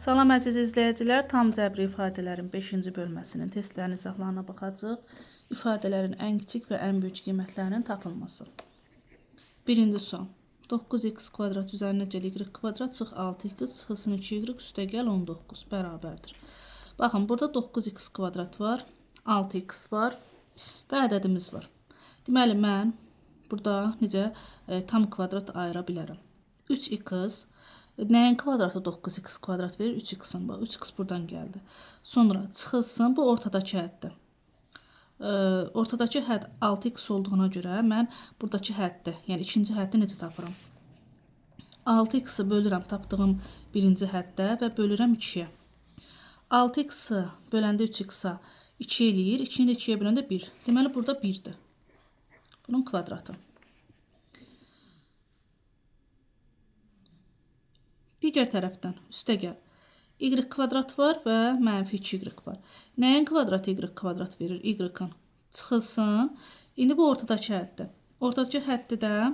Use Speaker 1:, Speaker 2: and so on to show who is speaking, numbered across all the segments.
Speaker 1: Salam əziz izləyicilər, tam cəbri ifadələrin 5-ci bölməsinin testlərinin izahlarına baxacağıq. İfadələrin ən kiçik və ən böyük qiymətlərinin tapılması. Birinci sual. 9x kvadrat üzərinə gəl y kvadrat çıx 6x çıxılsın 2y üstə gəl 19 bərabərdir. Baxın, burada 9x kvadrat var, 6x var və ədədimiz var. Deməli, mən burada necə tam kvadrat ayıra bilərəm. 3x nəyin kvadratı 9x kvadrat verir? 3x-in. 3x buradan gəldi. Sonra çıxılsın, bu ortadakı həddir. Ortadakı hədd 6x olduğuna görə mən buradakı həddi, yəni ikinci həddi necə tapıram? 6x-i bölürəm tapdığım birinci həddə və bölürəm 2-yə. 6x-i böləndə 3x-a 2 eləyir, 2-ni də 2-yə böləndə 1. Deməli, burada 1-dir. Bunun kvadratı. Digər tərəfdən üstə gəl. Y kvadrat var və mənfi 2y var. Nəyin kvadratı y kvadrat verir? Y-ın. Çıxılsın. İndi bu ortadakı həddir. Ortadakı həddi də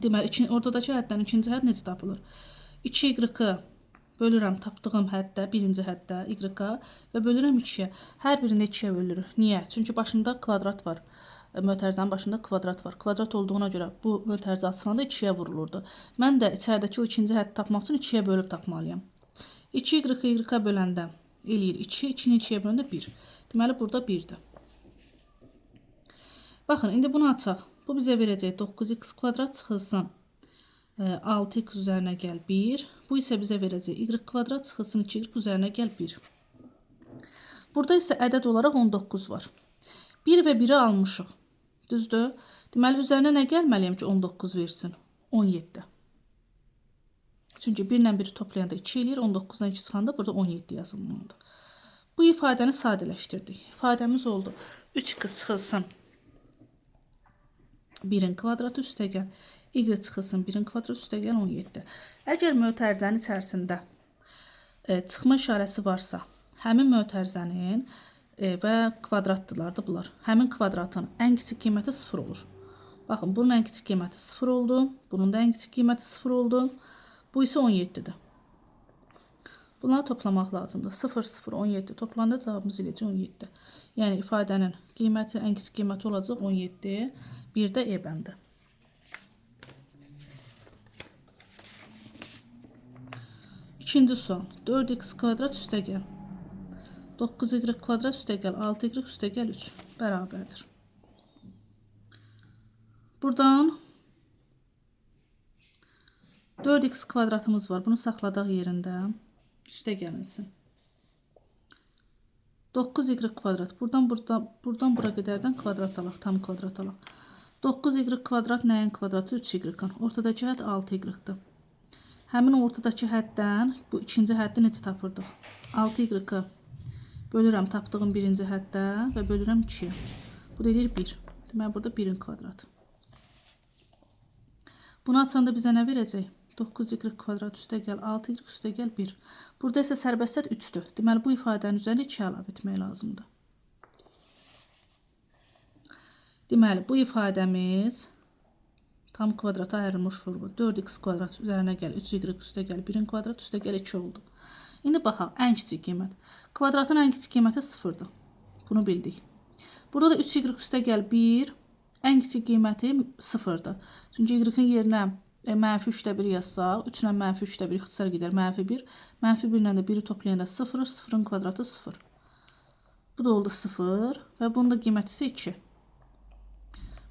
Speaker 1: deməli, ortadakı həddən ikinci hədd necə tapılır? 2y-ı bölürəm tapdığım həddə, birinci həddə y-a və bölürəm 2-yə. Hər birində 2-yə bölürük. Niyə? Çünki başında kvadrat var. Mötərizənin başında kvadrat var. Kvadrat olduğuna görə bu mötərizə açılanda 2-yə vurulurdu. Mən də içəridəki o ikinci həddi tapmaq üçün 2-yə bölüb tapmalıyam. 2y-ı y-a böləndə eləyir 2, 2-ni 2-yə böləndə 1. Deməli, burada 1-dir. Baxın, indi bunu açaq. Bu bizə verəcək 9x kvadrat çıxılsın 6x üzərinə gəl 1. Bu isə bizə verəcək y kvadrat çıxılsın 2y üzərinə gəl 1. Burada isə ədəd olaraq 19 var. 1 və 1-i almışıq. Düzdür? Deməli, üzərinə nə gəlməliyəm ki, 19 versin? 17. Çünki 1 ilə 1-i toplayanda 2 eləyir, 19-dan 2 çıxanda burada 17 yazılmalıdır. Bu ifadəni sadələşdirdik. İfadəmiz oldu. 3x çıxılsın 1-in kvadratı üstə gəl. Y çıxılsın 1-in kvadratı üstə gəl 17. Əgər mötərizənin içərisində çıxma işarəsi varsa, həmin mötərizənin və kvadratdırlar da bunlar. Həmin kvadratın ən kiçik qiyməti 0 olur. Baxın, bunun ən kiçik qiyməti 0 oldu. Bunun da ən kiçik qiyməti 0 oldu. Bu isə 17-dir. Bunları toplamaq lazımdır. 0, 0, 17 toplanda cavabımız eləyəcək 17. Yəni, ifadənin qiyməti, ən kiçik qiyməti olacaq 17. Bir də E bəndi. İkinci sual. 4x kvadrat üstə gəl. 9y kvadrat üstə gəl, 6y üstə gəl 3 bərabərdir. Buradan 4x kvadratımız var. Bunu saxladaq yerində. Üstə gəlinsin. 9y kvadrat. Buradan bura qədərdən kvadrat alaq, tam kvadrat alaq. 9y kvadrat nəyin kvadratı? 3y-ın. Ortadakı hədd 6y-dır. Həmin ortadakı həddən bu ikinci həddi necə tapırdıq? 6y-ı bölürəm tapdığım birinci həddə və bölürəm 2-yə. Bu da edir 1. Deməli, burada 1-in kvadratı. Bunu açanda bizə nə verəcək? 9y kvadrat üstə gəl, 6y üstə gəl 1. Burada isə sərbəstlər 3-dür. Deməli, bu ifadənin üzərinə 2 əlavə etmək lazımdır. Deməli, bu ifadəmiz tam kvadrata ayrılmış formu. 4x kvadrat üzərinə gəl, 3y üstə gəl, 1-in kvadratı üstə gəl 2 oldu. İndi baxaq, ən kiçik qiymət. Kvadratın ən kiçik qiyməti 0-dır. Bunu bildik. Burada da 3y üstə gəl 1, ən kiçik qiyməti 0-dır. Çünki y-ın yerinə mənfi 3-də 1 yazsaq, 3 ilə mənfi 3-də 1 ixtisar gedər, mənfi 1. Mənfi 1 ilə də 1-i toplayanda 0, 0-ın kvadratı 0. Bu da oldu 0 və bunun da qiyməti isə 2.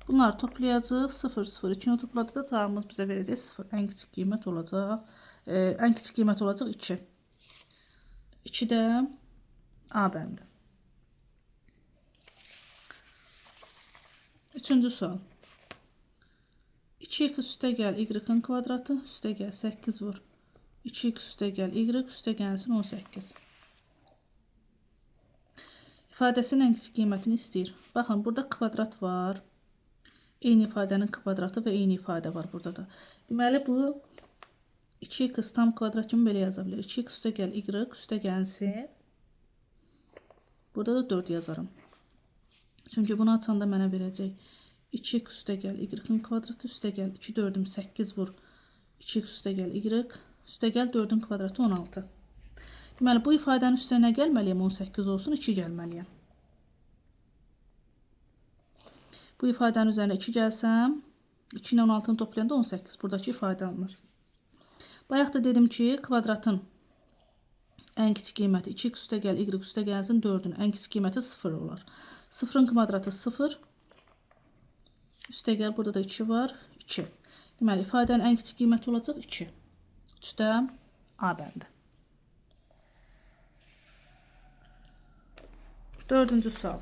Speaker 1: Bunları toplayacaq, 0, 0, 2-ni topladıqda cavabımız bizə verəcək 0. Ən kiçik qiymət olacaq, ən kiçik qiymət olacaq 2. 2 də A bəndi. Üçüncü sual. 2x üstə gəl y-ın kvadratı, üstə gəl 8 vur. 2x üstə gəl y, üstə gəlsin 18. İfadəsinin ən kiçik qiymətini istəyir. Baxın, burada kvadrat var. Eyni ifadənin kvadratı və eyni ifadə var burada da. Deməli, bu 2x tam kvadrat kimi belə yaza bilir. 2x üstə gəl y, üstə gəlsin. Burada da 4 yazarım. Çünki bunu açanda mənə verəcək 2x üstə gəl y-ın kvadratı üstə gəl 2 4-üm 8 vur 2x üstə gəl y Üstəgəl 4-ün kvadratı 16. Deməli, bu ifadənin üstünə nə gəlməliyəm? 18 olsun, 2 gəlməliyəm. Bu ifadənin üzərinə 2 gəlsəm, 2 ilə 16-nı toplayanda 18. Buradakı ifadə alınır. Bayaq da dedim ki, kvadratın ən kiçik qiyməti 2x üstəgəl y üstəgəlsin 4-ün ən kiçik qiyməti 0 olar. 0-ın kvadratı 0. Üstəgəl burada da 2 var, 2. Deməli, ifadənin ən kiçik qiyməti olacaq 2. 3-də A bəndi. 4-cü sual.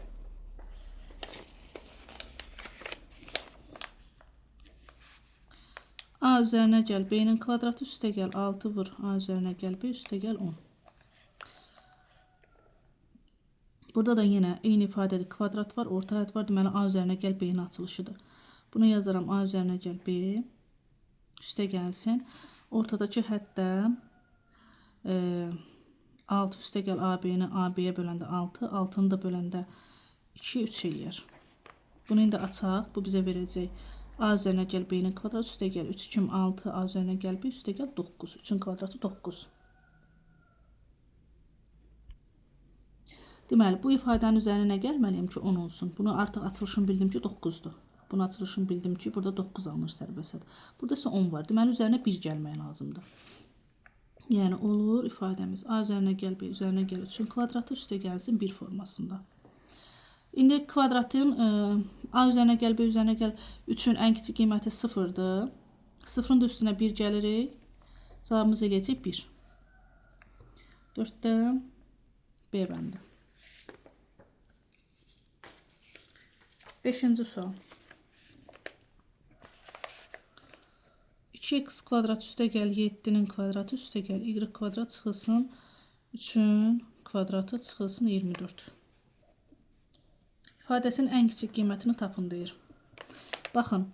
Speaker 1: A üzərinə gəl B-nin kvadratı üstəgəl 6 vur A üzərinə gəl B üstəgəl 10. Burada da yenə eyni ifadədə kvadrat var, orta hədd var. Deməli, A üzərinə gəl B-nin açılışıdır. Bunu yazaram. A üzərinə gəl B üstəgəlsin. Ortadakı həddə 6 üstəgəl AB-ni AB-yə böləndə 6, 6-nı da böləndə 2, 3 eləyər. Bunu indi açaq. Bu bizə verəcək. A üzərinə gəl B-nin kvadratı üstəgəl 3 2 6 A üzərinə gəl B üstəgəl 9. 3-ün kvadratı 9. Deməli, bu ifadənin üzərinə nə gəlməliyəm ki 10 olsun. Bunu artıq açılışını bildim ki 9'dur. Bunu açılışını bildim ki burada 9 alınır sərbəst. Burada isə 10 var. Deməli, üzərinə 1 gəlmək lazımdır. Yəni olur ifadəmiz A üzərinə gəl B üzərinə gəl 3-ün kvadratı üstəgəlsin 1 formasında. İndi kvadratın A üzərinə gəl B üzərinə gəl 3-ün ən kiçik qiyməti 0'dır. 0'ın da üstünə 1 gəlirik. Cavabımız eləyəcək 1. 4'də B bəndi. 5-ci sual. 2x kvadrat üstəgəl 7-nin kvadratı üstəgəl y kvadrat çıxılsın 3-ün kvadratı çıxılsın 24. İfadəsinin ən kiçik qiymətini tapın deyir. Baxın,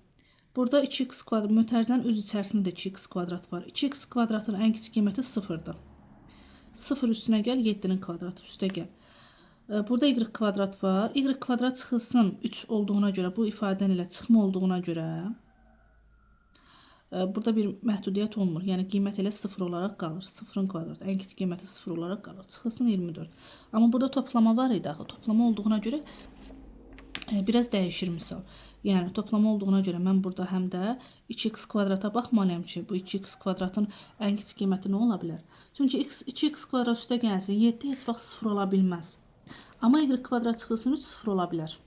Speaker 1: burada 2x kvadrat mötərizənin öz içərisində də 2x kvadrat var. 2x kvadratın ən kiçik qiyməti 0'dır. 0 üstünə gəl 7-nin kvadratı üstəgəl. Burada y kvadrat var. Y kvadrat çıxılsın 3 olduğuna görə, bu ifadənin ilə çıxma olduğuna görə burada bir məhdudiyyət olmur. Yəni qiymət elə 0 olaraq qalır. 0'ın kvadratı ən kiçik qiyməti 0 olaraq qalır. Çıxılsın 24. Amma burada toplama var idi axı. Toplama olduğuna görə biraz dəyişir misal. Yəni toplama olduğuna görə mən burada həm də 2x kvadrata baxmalıyam ki, bu 2x kvadratın ən kiçik qiyməti nə ola bilər? Çünki 2x kvadrat üstə gəlsin 7 heç vaxt 0 ola bilməz. Amma y kvadrat çıxılsın 3 0 ola bilər.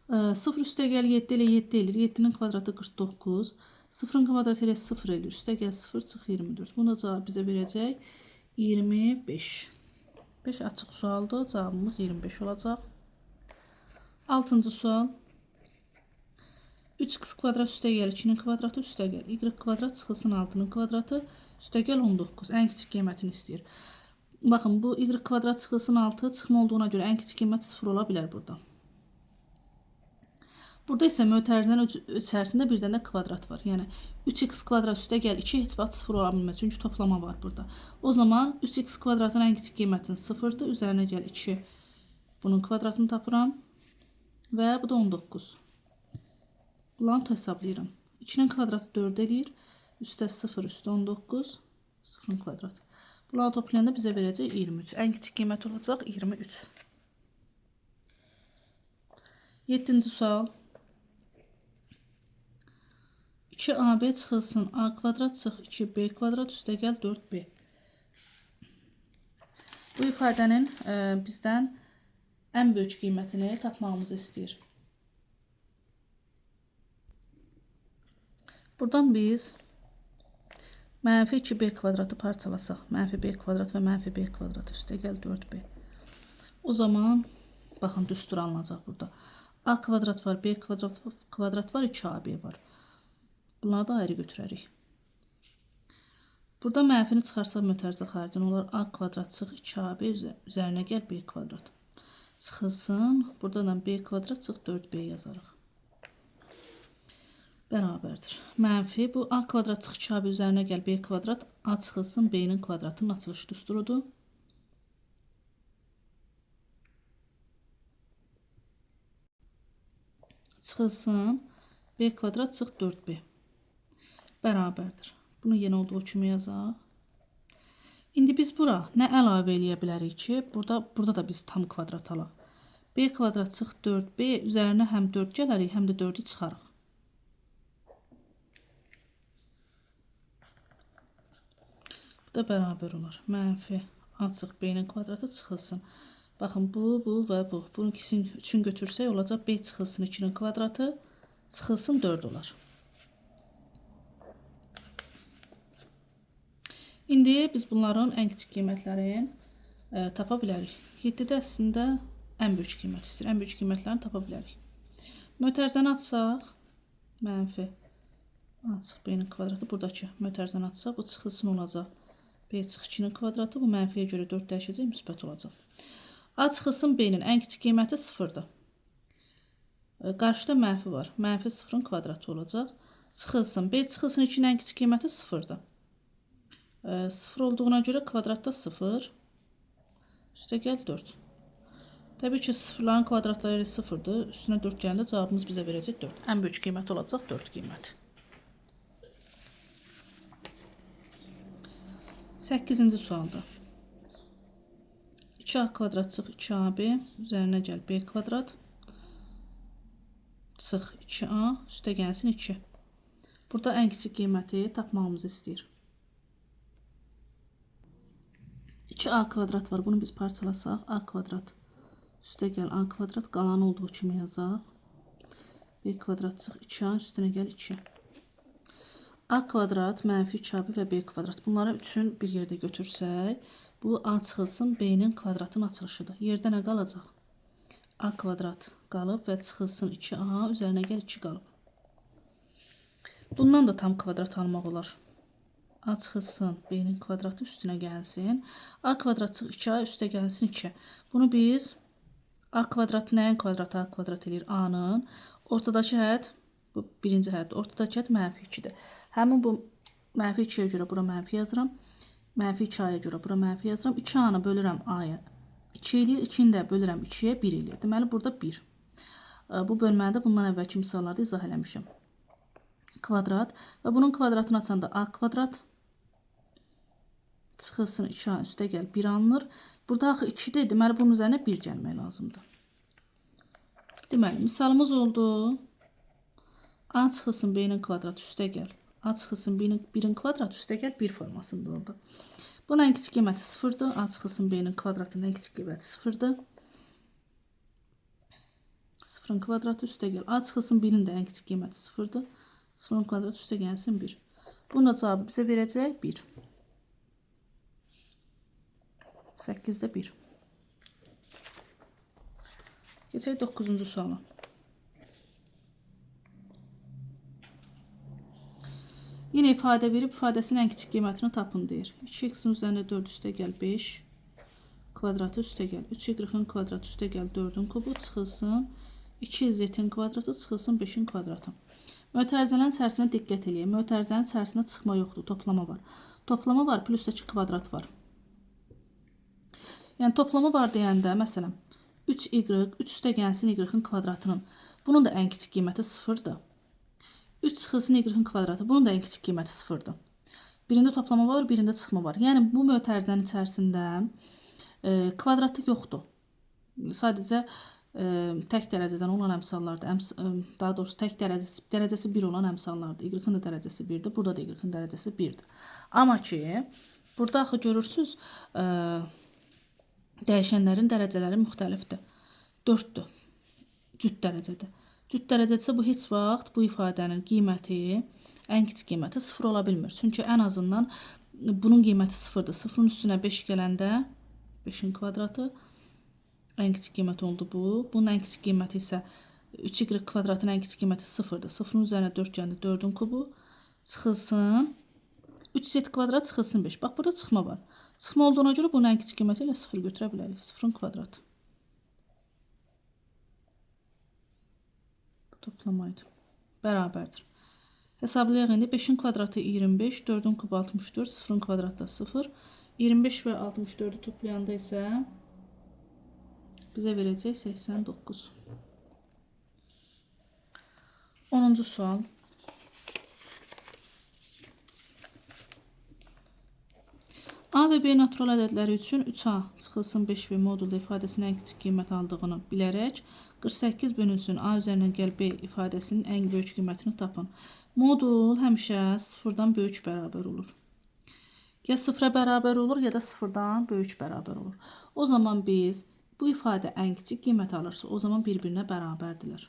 Speaker 1: 0 üstə gəl 7 ilə 7 eləyir. 7-nin kvadratı 49. 0'ın kvadratı ilə 0 eləyir. Üstə gəl 0 çıx 24. Bunu da cavab bizə verəcək 25. 5 açıq sualdır. Cavabımız 25 olacaq. 6-cı sual. 3x kvadrat üstə gəl 2'nin kvadratı üstə gəl y kvadrat çıxılsın 6'nın kvadratı üstə gəl 19. Ən kiçik qiymətini istəyir. Baxın, bu y kvadrat çıxılsın 6 çıxma olduğuna görə ən kiçik qiymət 0 ola bilər burada. Burada isə mötərizənin içərisində bir dənə kvadrat var. Yəni 3x kvadrat üstə gəl 2 heç vaxt 0 ola bilməz. Çünki toplama var burada. O zaman 3x kvadratın ən kiçik qiymətinin 0'dır. Üzərinə gəl 2. Bunun kvadratını tapıram. Və bu da 19. Bunları hesablayıram. 2'nin kvadratı 4 eləyir. Üstə 0 üstə 19. 0'ın kvadratı. Bunları toplayanda bizə verəcək 23. Ən kiçik qiymət olacaq 23. 7-ci sual. 2ab çıxılsın a kvadrat çıx 2b kvadrat üstə gəl 4b. Bu ifadənin bizdən ən böyük qiymətini tapmağımızı istəyir. Buradan biz mənfi 2b kvadratı parçalasaq, mənfi b kvadrat və mənfi b kvadrat üstə gəl 4b. O zaman baxın düstur alınacaq burada. A kvadrat var, b kvadrat var, 2ab var. Bunları da ayrı götürərik. Burada mənfini çıxarsaq mötərizə xaricində olar. A kvadrat çıx 2ab üzərinə gəl b kvadrat. Çıxılsın. Buradan b kvadrat çıx 4b yazarıq. Bərabərdir. Mənfi bu a kvadrat çıx 2ab üzərinə gəl b kvadrat. A çıxılsın b-nin kvadratının açılış düsturudur. Çıxılsın b kvadrat çıx 4b. Bərabərdir. Bunu yenə olduğu kimi yazaq. İndi biz bura nə əlavə eləyə bilərik ki, burada da biz tam kvadrat alaq. B kvadrat çıx 4B üzərinə həm 4 gələrik, həm də 4-ü çıxarıq. Bu da bərabər olar. Mənfi A çıx B-nin kvadratı çıxılsın. Baxın, bu və bu. Bunu ikisini üçün götürsək olacaq B çıxılsın 2-nin kvadratı, çıxılsın 4 olar. İndi biz bunların ən kiçik qiymətlərini tapa bilərik. 7-də əslində ən böyük qiymət istəyir. Ən böyük qiymətlərini tapa bilərik. Mötərizəni açsaq, mənfi A çıx B-nin kvadratı buradakı mötərizəni açsaq, bu çıxılsın olacaq. B çıx 2-nin kvadratı, bu mənfiyə görə 4 dəyişəcək, müsbət olacaq. A çıxılsın B-nin ən kiçik qiyməti 0-dır. Qarşıda mənfi var. Mənfi 0-ın kvadratı olacaq. Çıxılsın. B çıxılsın 2-nin ən kiçik qiyməti 0-dır. 0 olduğuna görə kvadratda 0. Üstə gəl 4. Təbii ki, sıfırların kvadratları 0-dır. Üstünə 4 gələndə cavabımız bizə verəcək 4. Ən böyük qiymət olacaq 4 qiyməti. 8-ci sualda. 2A kvadrat çıx 2AB üzərinə gəl B kvadrat çıx 2A üstə gəlsin 2. Burada ən kiçik qiyməti tapmağımızı istəyir. 2A kvadrat var. Bunu biz parçalasaq. A kvadrat üstə gəl A kvadrat qalanı olduğu kimi yazaq. B kvadrat çıx 2A üstünə gəl 2. A kvadrat mənfi 2AB və B kvadrat. Bunları üçün bir yerdə götürsək, bu A çıxılsın B-nin kvadratın açılışıdır. Yerdə nə qalacaq? A kvadrat qalıb və çıxılsın 2A üzərinə gəl 2 qalıb. Bundan da tam kvadrat almaq olar. A çıxılsın B-nin kvadratı üstünə gəlsin. A kvadrat çıx 2A üstə gəlsin 2. Bunu biz A kvadrat nəyin kvadratı? A kvadrat eləyir A-nın. Ortadakı hədd, bu birinci hədd, ortadakı hədd mənfi 2-dir. Həmin bu mənfi 2-yə görə bura mənfi yazıram. Mənfi 2A-ya görə bura mənfi yazıram. 2A-nı bölürəm A-ya 2 eləyir. 2-ni də bölürəm 2-yə 1 eləyir. Deməli, burada 1. Bu bölmədə bundan əvvəlki misallarda izah eləmişim. Kvadrat və bunun kvadratını açanda A kvadrat çıxılsın 2A üstə gəl 1 alınır. Burada axı 2-dir. Deməli, bunun üzərinə 1 gəlmək lazımdır. Deməli, misalımız oldu. A çıxılsın B-nin kvadratı üstə gəl. A çıxılsın 1-in kvadratı üstə gəl 1 formasında oldu. Bunun ən kiçik qiyməti 0-dır. A çıxılsın B-nin kvadratının ən kiçik qiyməti 0-dır. 0-ın kvadratı üstə gəl. A çıxılsın 1-in də ən kiçik qiyməti 0-dır. 0-ın kvadratı üstə gəlsin 1. Bunun da cavabı bizə verəcək 1. 8-də 1. Keçək 9-cu suala. Yine ifadə verib ifadəsinin ən kiçik qiymətini tapın deyir. 2x-in üzərində 4 üstə gəl 5 kvadratı üstə gəl. 3y-ın kvadratı üstə gəl 4-ün kubu çıxılsın. 2z-in kvadratı çıxılsın 5-in kvadratı. Mötərizələrin içərisinə diqqət edin. Mötərizənin içərisində çıxma yoxdur, toplama var. Toplama var, plusdakı kvadrat var. Yəni toplama var deyəndə, məsələn, 3y, 3 üstə gəlsin y-ın kvadratının. Bunun da ən kiçik qiyməti 0-dır. 3 çıxılsın y-ın kvadratı. Bunun da ən kiçik qiyməti 0-dır. Birində toplama var, birində çıxma var. Yəni bu mötərizənin içərisində kvadratı yoxdur. Sadəcə tək dərəcədən olan əmsallardır. Daha doğrusu tək dərəcəsi 1 olan əmsallardır. Y-ın da dərəcəsi 1-dir. Burada da y-ın dərəcəsi 1-dir. Amma ki, burada axı görürsünüz, dəyişənlərin dərəcələri müxtəlifdir. 4-dür. Cüt dərəcədir. Cüt dərəcədirsə bu heç vaxt bu ifadənin qiyməti, ən kiçik qiyməti 0 ola bilmir. Çünki ən azından bunun qiyməti 0-dır. 0-ın üstünə 5 gələndə 5-in kvadratı ən kiçik qiyməti oldu bu. Bunun ən kiçik qiyməti isə 3y kvadratının ən kiçik qiyməti 0-dır. 0-ın üzərinə 4 gələndə 4-ün kubu çıxılsın. 3z kvadrat çıxılsın 5. Bax, burada çıxma var. Çıxma olduğuna görə bunun ən kiçik qiyməti ilə 0 götürə bilərik. 0-ın kvadratı. Toplamaydı. Bərabərdir. Hesablayaq indi. 5-in kvadratı 25, 4-ün kubu 64, 0-ın kvadratı da 0. 25 və 64-ü toplayanda isə bizə verəcək 89. 10-cu sual. A və B natural ədədləri üçün 3A çıxılsın 5B modulda ifadəsinin ən kiçik qiymət aldığını bilərək 48 bölünsün A üzərinə gəl B ifadəsinin ən böyük qiymətini tapın. Modul həmişə sıfırdan böyük bərabər olur. Ya sıfıra bərabər olur, ya da sıfırdan böyük bərabər olur. O zaman biz bu ifadə ən kiçik qiymət alırsa, o zaman bir-birinə bərabərdirlər.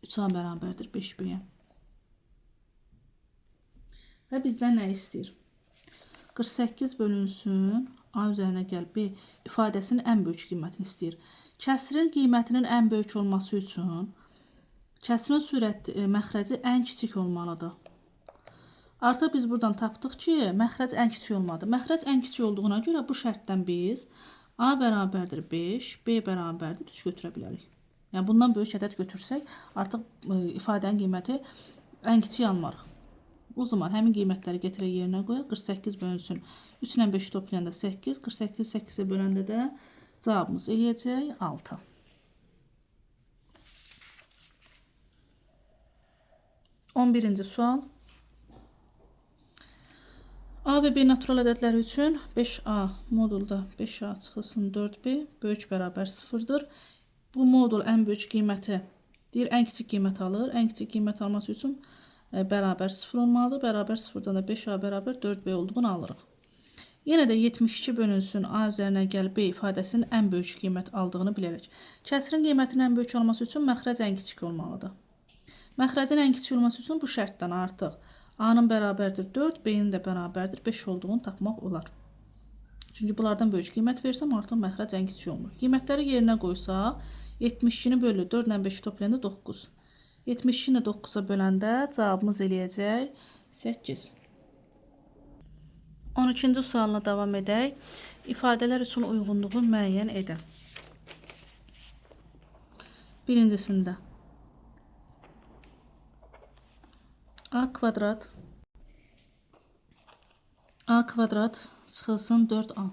Speaker 1: 3A bərabərdir 5B-yə. Və bizdən nə istəyir? 48 bölünsün A üzərinə gəl B ifadəsinin ən böyük qiymətini istəyir. Kəsrin qiymətinin ən böyük olması üçün kəsrin sürət məxrəci ən kiçik olmalıdır. Artıq biz buradan tapdıq ki, məxrəc ən kiçik olmalıdır. Məxrəc ən kiçik olduğuna görə bu şərtdən biz A bərabərdir 5, B bərabərdir 3 götürə bilərik. Yəni bundan böyük ədəd götürsək, artıq ifadənin qiyməti ən kiçik almarıq. O zaman həmin qiymətləri gətirək yerinə qoyaq. 48 bölünsün 3 ilə 5 toplayanda 8, 48 8-ə böləndə də cavabımız eləyəcək 6. 11-ci sual. A və B natural ədədləri üçün 5A modulda 5A çıxılsın 4B böyük bərabər 0-dır. Bu modul ən böyük qiyməti deyir, ən kiçik qiymət alır. Ən kiçik qiymət alması üçün bərabər 0 olmalıdır. Bərabər 0-dan da 5A bərabər 4B olduğunu alırıq. Yenə də 72 bölünsün A üzərinə gəl B ifadəsinin ən böyük qiymət aldığını bilərək. Kəsrin qiymətinin ən böyük olması üçün məxrəc ən kiçik olmalıdır. Məxrəcin ən kiçik olması üçün bu şərtdən artıq A-nın bərabərdir 4, B-nin də bərabərdir 5 olduğunu tapmaq olar. Çünki bunlardan böyük qiymət versəm, artıq məxrəc ən kiçik olmur. Qiymətləri yerinə qoysaq, 72-ni bölü 4 ilə 5-i toplayanda 9. 72-ni 9-a böləndə cavabımız eləyəcək 8. 12-ci sualına davam edək. İfadələr üçün uyğunluğu müəyyən edək. Birincisində A kvadrat çıxılsın 4A.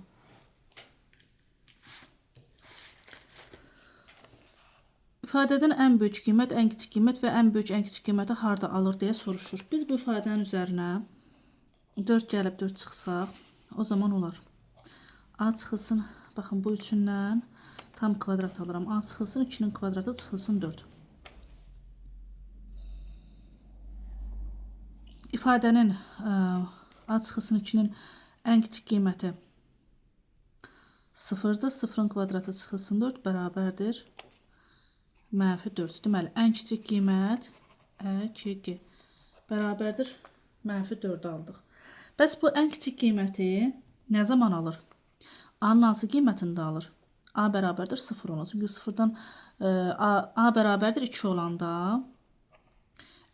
Speaker 1: İfadədən ən böyük qiymət, ən kiçik qiymət və ən böyük, ən kiçik qiyməti harda alır deyə soruşur. Biz bu ifadənin üzərinə 4 gəlib 4 çıxsaq, o zaman olar. A çıxılsın, baxın bu üçündən tam kvadrat alıram. A çıxılsın 2-nin kvadratı çıxılsın 4. İfadənin A çıxılsın 2-nin ən kiçik qiyməti 0-dır. 0-ın kvadratı çıxılsın 4 bərabərdir mənfi 4. Deməli, ən kiçik qiymət ə2 bərabərdir mənfi 4 aldıq. Bəs bu ən kiçik qiyməti nə zaman alır? A-nın hansı qiymətində alır? A bərabərdir 0 olacaq. Çünki 0-dan A bərabərdir 2 olanda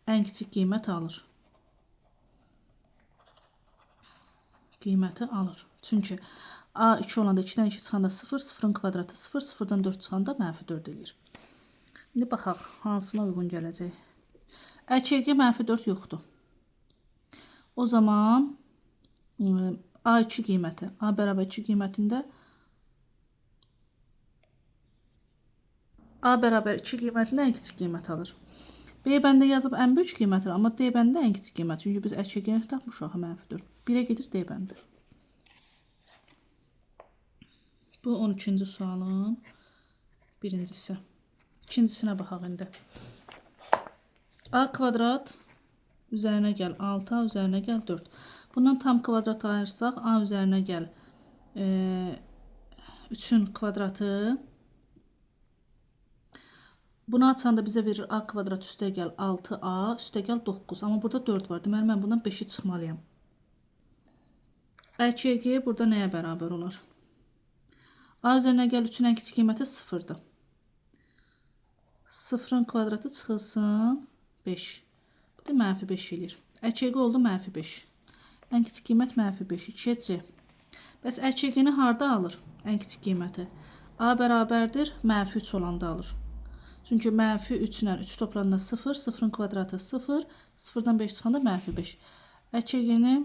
Speaker 1: ən kiçik qiymət alır. Qiyməti alır. Çünki A 2 olanda 2-dən 2 çıxanda 0, 0-ın kvadratı 0, 0-dan 4 çıxanda mənfi 4 eləyir. İndi baxaq, hansına uyğun gələcək. Ə2 mənfi 4 yoxdur. O zaman A2 qiyməti, A bərabər 2 qiymətində A bərabər 2 qiymətində ən kiçik qiymət alır. B bəndə yazıb ən böyük qiymət alır, amma D bəndə ən kiçik qiymət. Çünki biz Ə2 tapmışıq mənfi 4. 1-ə gedir D bəndə. Bu 13-cü sualın birincisi. İkincisinə baxaq indi. A kvadrat üzərinə gəl 6, A üzərinə gəl 4. Bundan tam kvadrat ayırsaq, A üzərinə gəl 3-ün kvadratı. Bunu açanda bizə verir A kvadrat üstə gəl 6A, üstə gəl 9. Amma burada 4 var. Deməli, mən bundan 5-i çıxmalıyam. Ə2 burada nəyə bərabər olar? A üzərinə gəl 3-ün ən kiçik qiyməti 0-dır. 0-ın kvadratı çıxılsın 5. Bu da mənfi 5 eləyir. Ə2 oldu mənfi 5. Ən kiçik qiymət mənfi 5. 2-yə C. Bəs Ə2-ni harda alır? Ən kiçik qiyməti. A bərabərdir mənfi 3 olanda alır. Çünki mənfi 3 ilə 3 toplananda 0, 0-ın kvadratı 0, 0-dan 5 çıxanda mənfi 5. Ə2-ni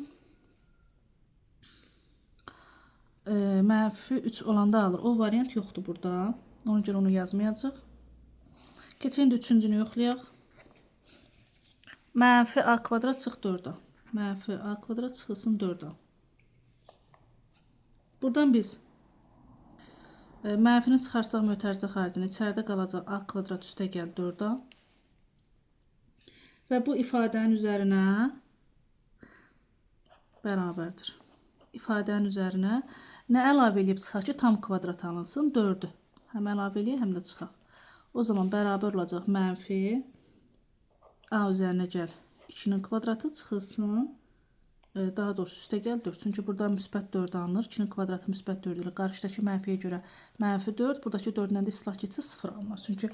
Speaker 1: mənfi 3 olanda alır. O variant yoxdur burada. Ona görə onu yazmayacaq. Keçək indi üçüncünü yoxlayaq. Mənfi A kvadrat çıx 4-ə. mənfi a kvadrat çıxılsın 4a. Buradan biz mənfini çıxarsaq mötərizə xaricini içəridə qalacaq a kvadrat üstə gəl 4a. Və bu ifadənin üzərinə bərabərdir. İfadənin üzərinə nə əlavə edib çıxaq ki, tam kvadrat alınsın? 4'ü. Həm əlavə edək, həm də çıxaq. O zaman bərabər olacaq mənfi a üzərinə gəl 2'nin kvadratı çıxılsın. Daha doğrusu üstə gəl 4. Çünki burada müsbət 4 alınır. 2'nin kvadratı müsbət 4 ilə. Qarşıdakı mənfiyə görə mənfi 4. Buradakı 4 ilə də islah keçsə 0 alınır. Çünki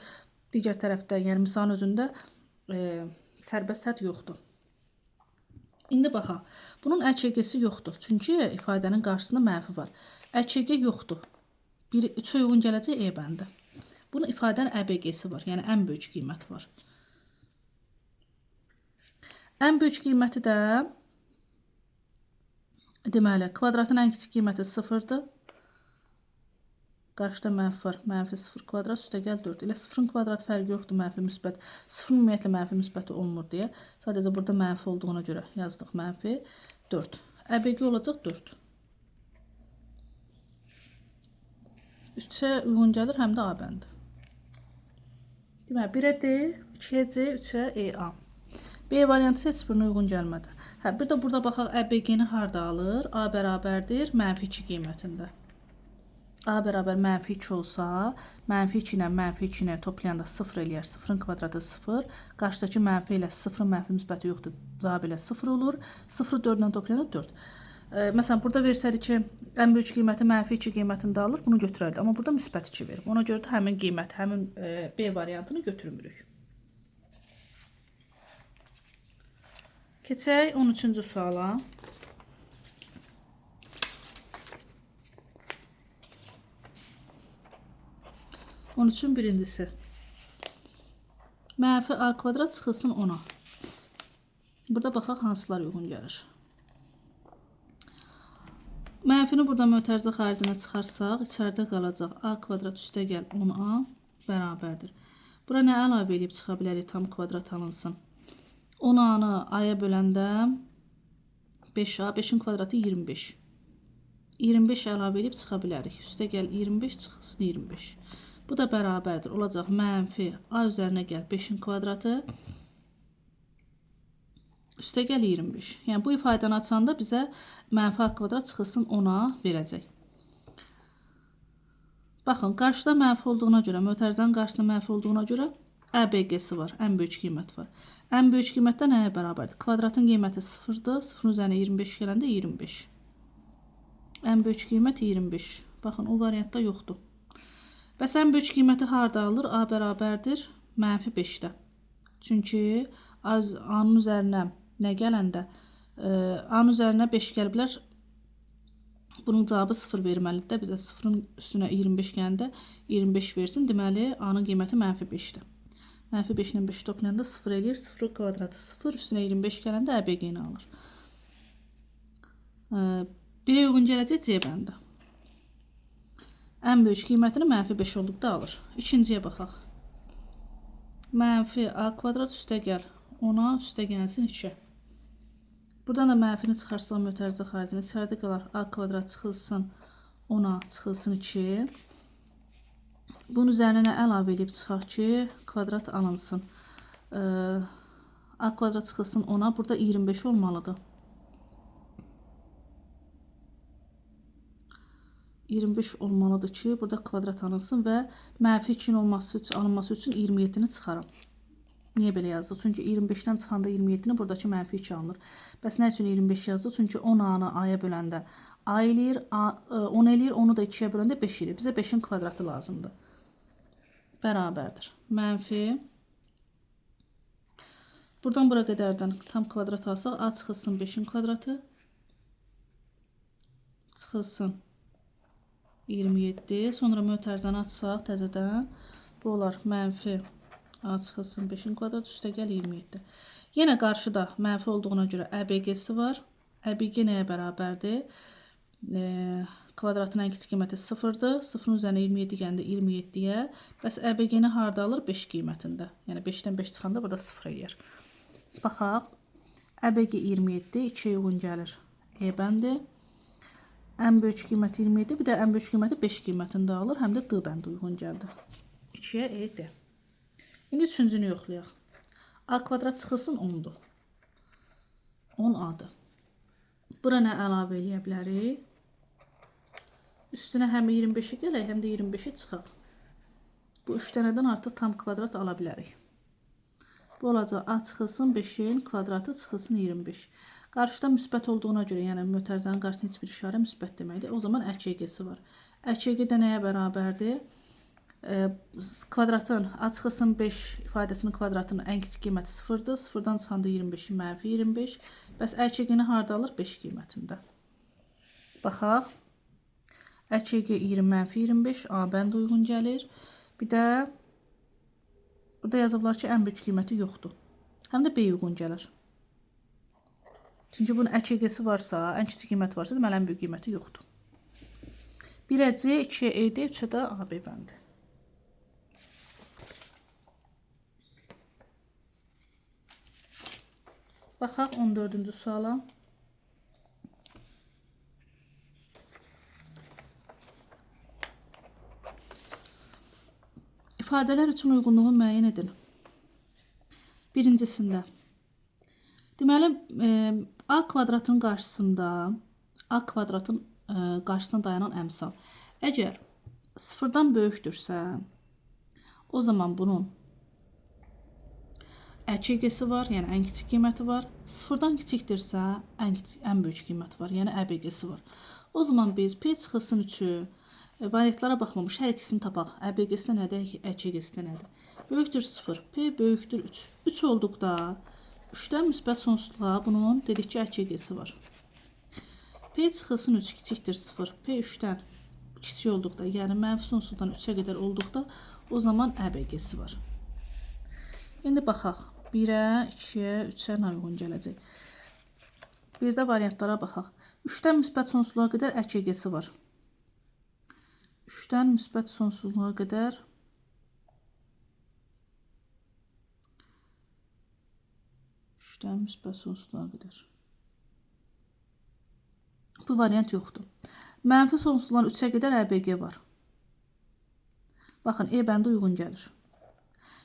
Speaker 1: digər tərəfdə, yəni misalın özündə sərbəst hədd yoxdur. İndi baxaq. Bunun ƏÇG-si yoxdur. Çünki ifadənin qarşısında mənfi var. ƏÇG yoxdur. 3'ə uyğun gələcək E bəndi. Bunun ifadənin ƏBG-si var. Yəni ən böyük qiyməti var. Ən böyük qiyməti də deməli, kvadratın ən kiçik qiyməti 0'dır. Qarşıda mənfi var. Mənfi 0 kvadrat üstə gəl 4. Elə 0'ın kvadrat fərqi yoxdur. Mənfi müsbət. 0'ın ümumiyyətlə mənfi müsbəti olmur deyə. Sadəcə burada mənfi olduğuna görə yazdıq. Mənfi 4. ƏBG olacaq 4. 3'ə uyğun gəlir, həm də A bəndi. Deməli, 1'ə D, 2'ə C, 3'ə EA. B variantı heç birinə uyğun gəlmədi. Bir də burada baxaq, ƏBG-ni harda alır? A bərabərdir, mənfi 2 qiymətində. A bərabər mənfi 2 olsa, mənfi 2 ilə mənfi 2 ilə toplayanda 0 eləyər. 0'ın kvadratı 0. Qarşıdakı mənfi ilə 0'ın mənfi müsbəti yoxdur. Cavab ilə 0 olur. 0 4 ilə toplayanda 4. Məsələn, burada versədi ki, ən böyük qiyməti mənfi 2 qiymətində alır, bunu götürərdi. Amma burada müsbət 2 verib. Ona görə də həmin qiymət, həmin B variantını götürmürük. Keçək 13-cü suala. Onun üçün birincisi. Mənfi a kvadrat çıxılsın 10'a. Burada baxaq hansılar uyğun gəlir. Mənfini burada mötərizə xaricinə çıxarsaq, içəridə qalacaq a kvadrat üstə gəl 10a bərabərdir. Bura nə əlavə edib çıxa bilərik, tam kvadrat alınsın. 10a'nı a'ya böləndə 5a, 5'in kvadratı 25. 25 əlavə edib çıxa bilərik. Üstə gəl 25 çıxılsın 25. Bu da bərabərdir. Olacaq mənfi a üzərinə gəl 5'in kvadratı. Üstə gəl 25. Yəni bu ifadəni açanda bizə mənfi a kvadrat çıxılsın 10'a verəcək. Baxın, qarşıda mənfi olduğuna görə, mötərizənin qarşısında mənfi olduğuna görə ƏBG-si var. Ən böyük qiymət var. Ən böyük qiymətdə nəyə bərabərdir? Kvadratın qiyməti 0'dır. 0'ın üzərinə 25 gələndə 25. Ən böyük qiymət 25. Baxın, o variantda yoxdur. Bəs ən böyük qiyməti harda alır? A bərabərdir mənfi 5'də. Çünki A-nın üzərinə nə gələndə? A-nın üzərinə 5 gəliblər. Bunun cavabı 0 verməlidir də. Bizə 0'ın üstünə 25 gələndə 25 versin. Deməli, A-nın qiyməti mənfi 5'dir. Mənfi 5 ilə 5 toplayanda 0 eləyir. 0 kvadratı 0. Üstünə 25 gələndə ƏBG-ni alır. 1'ə uyğun gələcək C bəndi. Ən böyük qiymətini mənfi 5 olduqda alır. İkinciyə baxaq. Mənfi a kvadrat üstə gəl 10'a üstə gəlsin 2'ə. Buradan da mənfini çıxarsaq mötərizə xaricinə içəridə qalar a kvadrat çıxılsın 10'a çıxılsın 2. Bunun üzərinə nə əlavə edib çıxaq ki, kvadrat alınsın. A kvadrat çıxılsın 10'a. Burada 25 olmalıdır. 25 olmalıdır ki, burada kvadrat alınsın və mənfi 2'nin alınması üçün 27'ni çıxaram. Niyə belə yazdı? Çünki 25'dən çıxanda 27'ni buradakı mənfi 2 alınır. Bəs nə üçün 25 yazdı? Çünki 10a'nı a'ya böləndə a eləyir, 10 eləyir, onu da 2'yə böləndə 5 eləyir. Bizə 5'in kvadratı lazımdır. Bərabərdir. Mənfi. Buradan bura qədərdən tam kvadrat alsaq, a çıxılsın 5'in kvadratı. Çıxılsın 27. Sonra mötərizəni açsaq təzədən. Bu olar mənfi a çıxılsın 5'in kvadratı üstə gəl 27. Yenə qarşıda mənfi olduğuna görə ƏBG-si var. ƏBG nəyə bərabərdir? Kvadratın ən kiçik qiyməti 0'dır. 0'ın üzərinə 27 gələndə 27'yə. Bəs ƏBG-ni harda alır? 5 qiymətində. Yəni 5'dən 5 çıxanda burada 0 eləyər. Baxaq. ƏBG 27, 2'ye uyğun gəlir. E bəndi. Ən böyük qiyməti 27, bir də ən böyük qiyməti 5 qiymətində alır, həm də D bəndi uyğun gəldi. 2'ye E, D. İndi üçüncünü yoxlayaq. A kvadrat çıxılsın 10'dur. 10 A'dır. Bura nə əlavə eləyə bilərik? Üstünə həm 25'i gələk, həm də 25'i çıxaq. Bu 3 dənədən artıq tam kvadrat ala bilərik. Bu olacaq A çıxılsın 5'in kvadratı çıxılsın 25. Qarşıda müsbət olduğuna görə, yəni mötərizənin qarşısında heç bir işarə müsbət deməkdir. O zaman ƏÇG-si var. ƏÇG də nəyə bərabərdir? Kvadratın A çıxılsın 5 ifadəsinin kvadratının ən kiçik qiyməti 0'dır. 0'dan çıxanda 25'i mənfi 25. Bəs ƏÇG-ni harda alır? 5 qiymətində. Baxaq. ƏÇG 20 mənfi 25 A bənd uyğun gəlir. Bir də burada yazıblar ki, ən böyük qiyməti yoxdur. Həm də B uyğun gəlir. Çünki bunun ƏÇG-si varsa, ən kiçik qiymət varsa, deməli ən böyük qiyməti yoxdur. 1'ə C, 2'ye ED, 3'ə də AB bəndi. Baxaq 14-cü suala. İfadələr üçün uyğunluğu müəyyən edin. Birincisində. Deməli, A kvadratın qarşısında dayanan əmsal. Əgər 0'dan böyükdürsə, o zaman bunun ƏÇG-si var, yəni ən kiçik qiyməti var. 0'dan kiçikdirsə, ən böyük qiyməti var, yəni ƏBG-si var. O zaman biz P çıxılsın 3'ü variantlara baxmamış hər ikisini tapaq. ƏBG-si nədir, ƏÇG-si nədir? Böyükdür 0, P böyükdür 3. 3 olduqda 3'dən müsbət sonsuzluğa bunun dedik ki, ƏÇG-si var. P çıxılsın 3 kiçikdir 0, P 3'dən kiçik olduqda, yəni mənfi sonsuzluqdan 3'ə qədər olduqda o zaman ƏBG-si var. İndi baxaq. 1'ə, 2'yə, 3'ə nə uyğun gələcək? Bir də variantlara baxaq. 3'dən müsbət sonsuzluğa qədər ƏÇG-si var. 3'dən müsbət sonsuzluğa qədər bu variant yoxdur. Mənfi sonsuzluqdan 3'ə qədər ƏBG var. Baxın, E bəndi uyğun gəlir.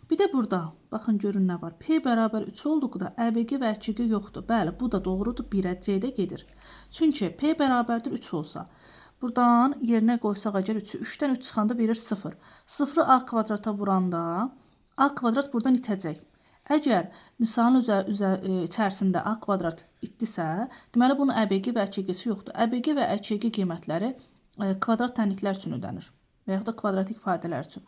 Speaker 1: Bir də burada, baxın görün nə var. P bərabər 3 olduqda ƏBG və ƏÇG yoxdur. Bəli, bu da doğrudur. 1'ə C-də gedir. Çünki P bərabərdir 3 olsa, buradan yerinə qoysaq əgər 3'ü, 3'dən 3 çıxanda verir 0. 0'ı A kvadrata vuranda A kvadrat buradan itəcək. Əgər misalın içərisində A kvadrat itdisə, deməli bunun ƏBG və ƏÇG-si yoxdur. ƏBG və ƏÇG qiymətləri kvadrat tənliklər üçün ödənir və yaxud da kvadratik ifadələr üçün.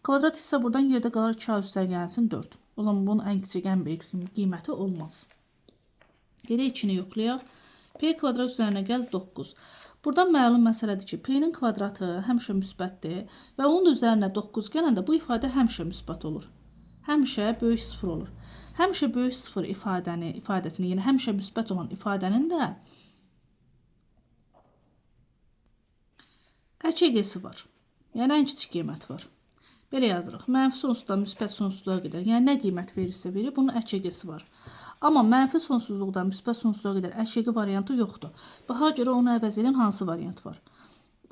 Speaker 1: Kvadrat isə buradan yerdə qalır 2A üstəgəlsin 4. O zaman bunun ən kiçik, ən böyük qiyməti olmaz. Gedək 2'ni yoxlayaq. P kvadrat üzərinə gəl 9. Buradan məlum məsələdir ki, P-nin kvadratı həmişə müsbətdir və onun üzərinə 9 gələndə bu ifadə həmişə müsbət olur. Həmişə böyük 0 olur. Həmişə böyük 0 ifadəsini, yəni həmişə müsbət olan ifadənin də ƏÇG-si var. Yəni ən kiçik qiymət var. Belə yazırıq. Mənfi sonsuzluqdan müsbət sonsuzluğa qədər, yəni nə qiymət verirsə verir, bunun ƏÇG-si var. Amma mənfi sonsuzluqdan müsbət sonsuzluğa qədər ƏÇG variantı yoxdur. Baxa görə onu əvəz edən hansı variant var?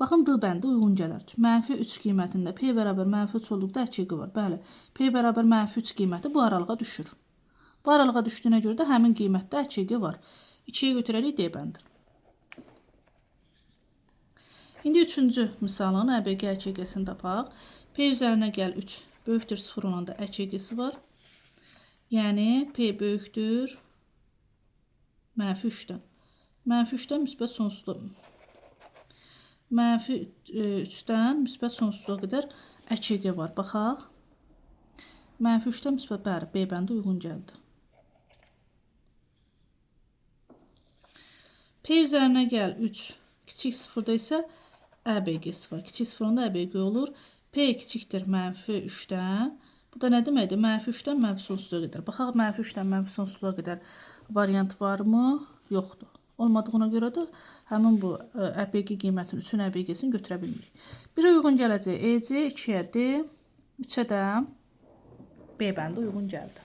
Speaker 1: Baxın, D bəndi uyğun gəlir. Mənfi 3 qiymətində P bərabər mənfi 3 olduqda ƏÇG var. Bəli, P bərabər mənfi 3 qiyməti bu aralığa düşür. Bu aralığa düşdüyünə görə də həmin qiymətdə ƏÇG var. 2'yə götürərik D bəndi. İndi 3-cü misalın ƏBG ƏÇG-sini tapaq. P üzərinə gəl 3 böyükdür 0 olanda ƏÇG-si var. Yəni P böyükdür mənfi 3'dən. Mənfi 3'dən müsbət sonsuzluğa. Mənfi 3'dən müsbət sonsuzluğa qədər ƏÇG var. Baxaq. Mənfi 3'dən müsbət, bəli, B bəndi uyğun gəldi. P üzərinə gəl 3 kiçik 0'da isə ƏBG-si var. Kiçik 0 da ƏBG olur. P kiçikdir mənfi 3'dən. Bu da nə deməkdir? Mənfi 3'dən mənfi sonsuzluğa qədər. Baxaq, mənfi 3'dən mənfi sonsuzluğa qədər variant varmı? Yoxdur. Olmadığına görə də həmin bu ƏBG qiymətinin 3'ün ƏBG-sini götürə bilmirik. 1'ə uyğun gələcək EC, 2'yə D, 3'ə də B bəndi uyğun gəldi.